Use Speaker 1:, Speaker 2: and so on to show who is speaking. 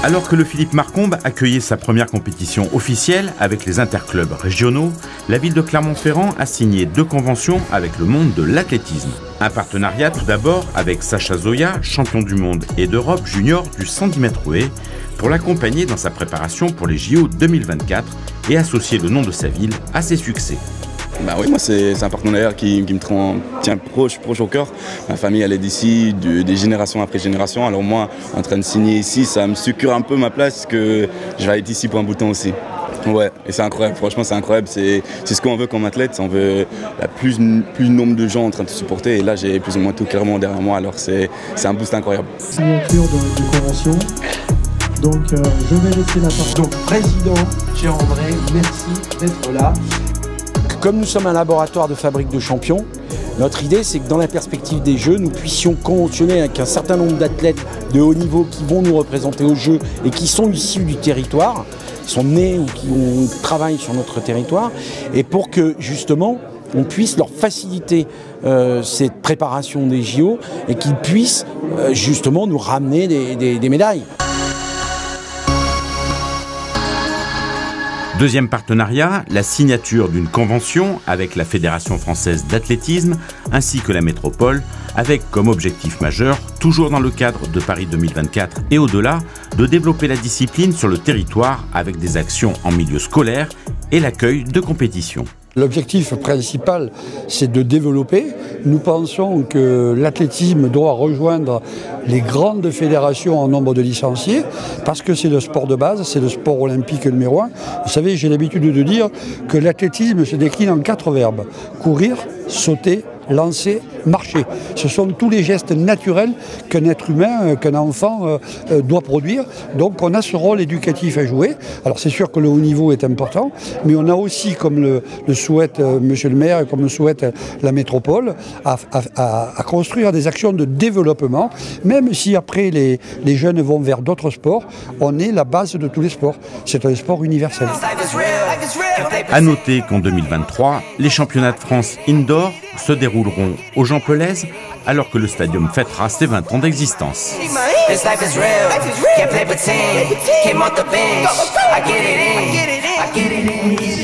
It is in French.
Speaker 1: Alors que le Philippe Marcombe accueillait sa première compétition officielle avec les interclubs régionaux, la ville de Clermont-Ferrand a signé 2 conventions avec le monde de l'athlétisme. Un partenariat tout d'abord avec Sacha Zoya, champion du monde et d'Europe junior du 110 mètres haies, pour l'accompagner dans sa préparation pour les JO 2024 et associer le nom de sa ville à ses succès.
Speaker 2: Bah oui, moi c'est un partenariat qui me tient proche au cœur. Ma famille elle est d'ici, des générations après génération. Alors moi, en train de signer ici, ça me succure un peu ma place que je vais être ici pour un bout de temps aussi. Ouais, et c'est incroyable, franchement c'est incroyable, c'est ce qu'on veut comme athlète, on veut plus de nombre de gens en train de te supporter et là j'ai plus ou moins tout clairement derrière moi, alors c'est un boost incroyable.
Speaker 3: Signature de convention, donc je vais laisser la parole.
Speaker 4: Donc président Pierre-André, merci d'être là. Comme nous sommes un laboratoire de fabrique de champions, notre idée c'est que dans la perspective des Jeux, nous puissions conventionner avec un certain nombre d'athlètes de haut niveau qui vont nous représenter aux Jeux et qui sont issus du territoire, qui sont nés ou qui travaillent sur notre territoire, et pour que justement on puisse leur faciliter cette préparation des JO et qu'ils puissent justement nous ramener des médailles.
Speaker 1: Deuxième partenariat, la signature d'une convention avec la Fédération française d'athlétisme ainsi que la métropole, avec comme objectif majeur, toujours dans le cadre de Paris 2024 et au-delà, de développer la discipline sur le territoire avec des actions en milieu scolaire et l'accueil de compétitions.
Speaker 5: L'objectif principal, c'est de développer. Nous pensons que l'athlétisme doit rejoindre les grandes fédérations en nombre de licenciés, parce que c'est le sport de base, c'est le sport olympique numéro 1. Vous savez, j'ai l'habitude de dire que l'athlétisme se décline en 4 verbes. Courir, sauter, lancer, marcher. Ce sont tous les gestes naturels qu'un être humain, qu'un enfant doit produire. Donc on a ce rôle éducatif à jouer. Alors c'est sûr que le haut niveau est important, mais on a aussi, comme le souhaite Monsieur le maire et comme le souhaite la métropole, à construire des actions de développement, même si après les jeunes vont vers d'autres sports, on est la base de tous les sports. C'est un sport universel.
Speaker 1: A noter qu'en 2023, les championnats de France indoor se dérouleront au Jean Pelez, alors que le stadium fêtera ses 20 ans d'existence.
Speaker 6: This life is real, can't play pretend. Came off the bench, I get it in.